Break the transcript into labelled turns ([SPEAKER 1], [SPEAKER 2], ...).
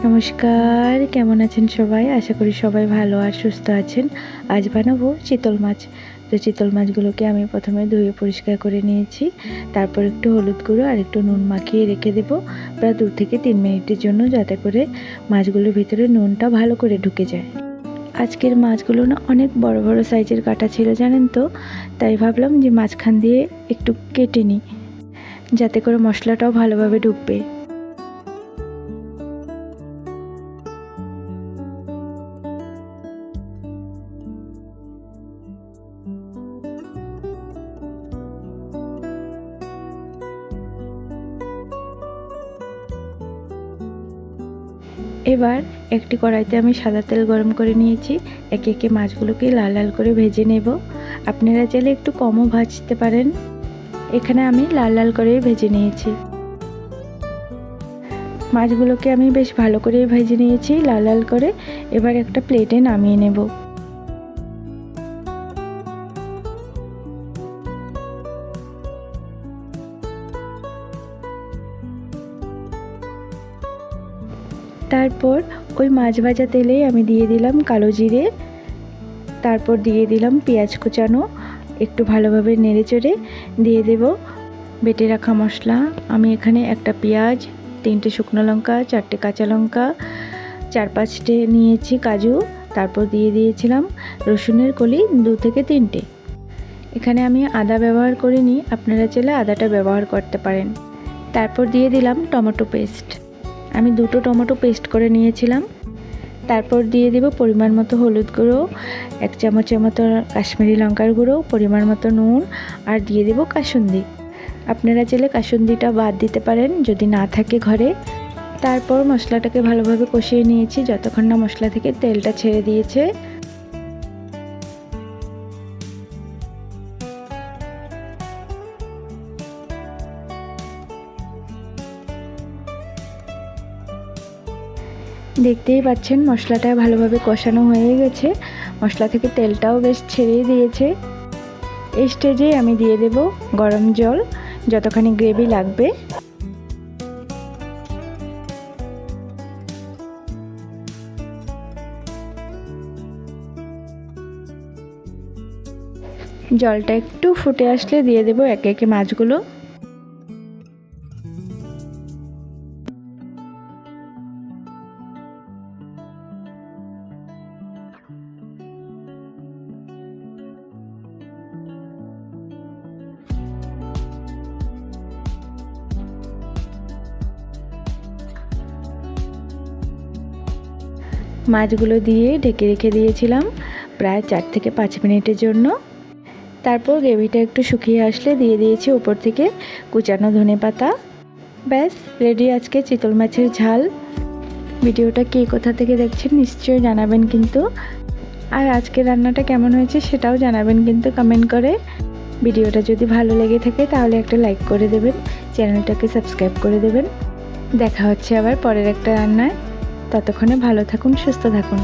[SPEAKER 1] নমস্কার, কেমন আছেন সবাই? আশা করি সবাই ভালো আর সুস্থ আছেন। আজ বানাবো চিতল মাছ। তো চিতল মাছগুলোকে আমি প্রথমে ধুয়ে পরিষ্কার করে নিয়েছি। তারপর একটু হলুদ গুঁড়ো আর একটু নুন মাখিয়ে রেখে দেব প্রায় 2 থেকে 3 মিনিটের জন্য, যাতে করে মাছগুলোর ভিতরে নুনটা ভালো করে ঢুকে যায়। আজকের মাছগুলো না অনেক বড় বড় সাইজের কাটা ছিল, জানেন তো? তাই ভাবলাম যে মাঝখান দিয়ে একটু কেটে নিই, যাতে করে মশলাটাও ভালোভাবে ঢুকবে। এবার একটি কড়াইতে আমি সাদা তেল গরম করে নিয়েছি। একে একে মাছগুলোকে লাল লাল করে ভেজে নেব। আপনারা চাইলে একটু কমও ভাজতে পারেন। এখানে আমি লাল লাল করেই ভেজে নিয়েছি। মাছগুলোকে আমি বেশ ভালো করে ভেজে নিয়েছি লাল লাল করে। এবার একটা প্লেটে নামিয়ে নেব। তারপর ওই মাছ ভাজা তেলেই আমি দিয়ে দিলাম কালো জিরে, তারপর দিয়ে দিলাম পেঁয়াজ কুচানো। একটু ভালোভাবে নেড়ে চেড়ে দিয়ে দেব বেটে রাখা মশলা। আমি এখানে একটা পেঁয়াজ, 3টে শুকনো লঙ্কা, 4টে কাঁচা লঙ্কা, 4-5টে নিয়েছি কাজু, তারপর দিয়ে দিয়েছিলাম রসুনের কলি 2 থেকে 3টে। এখানে আমি আদা ব্যবহার করিনি, আপনারা চাইলে আদাটা ব্যবহার করতে পারেন। তারপর দিয়ে দিলাম টমেটো পেস্ট। আমি 2টো টমেটো পেস্ট করে নিয়েছিলাম। তারপর দিয়ে দেব পরিমাণ মতো হলুদ গুঁড়ো, 1 চামচের মতো কাশ্মীরি লঙ্কার গুঁড়ো, পরিমাণ মতো নুন, আর দিয়ে দেব কাসুন্দি। আপনারা চাইলে কাসুন্দিটা বাদ দিতে পারেন যদি না থাকে ঘরে। তারপর মশলাটাকে ভালোভাবে কষিয়ে নিয়েছি যতক্ষণ না মশলা থেকে তেলটা ছেড়ে দিয়েছে। দেখতেই পাচ্ছেন মশলাটা ভালোভাবে কষানো হয়ে গেছে, মশলা থেকে তেলটাও বেশ ছেড়ে দিয়েছে। এই স্টেজে আমি দিয়ে দেব গরম জল, যতখানি গ্রেভি লাগবে। জলটা একটু ফুটে আসলে দিয়ে দেব একে একে মাছগুলো। মাছগুলো দিয়ে ঢেকে রেখে দিয়েছিলাম প্রায় 4 থেকে 5 মিনিটের জন্য। তারপর গ্রেভিটা একটু শুকিয়ে আসলে দিয়ে দিয়েছি উপর থেকে কুচানো ধনেপাতা। ব্যাস রেডি আজকে চিতল মাছের ঝাল। ভিডিওটা কে কোথা থেকে দেখছেন নিশ্চয়ই জানাবেন কিন্তু। আর আজকের রান্নাটা কেমন হয়েছে সেটাও জানাবেন কিন্তু কমেন্ট করে। ভিডিওটা যদি ভালো লেগে থাকে তাহলে একটা লাইক করে দেবেন, চ্যানেলটাকে সাবস্ক্রাইব করে দেবেন। দেখা হচ্ছে আবার পরের একটা রান্নায়। ততক্ষণে ভালো থাকুন, সুস্থ থাকুন।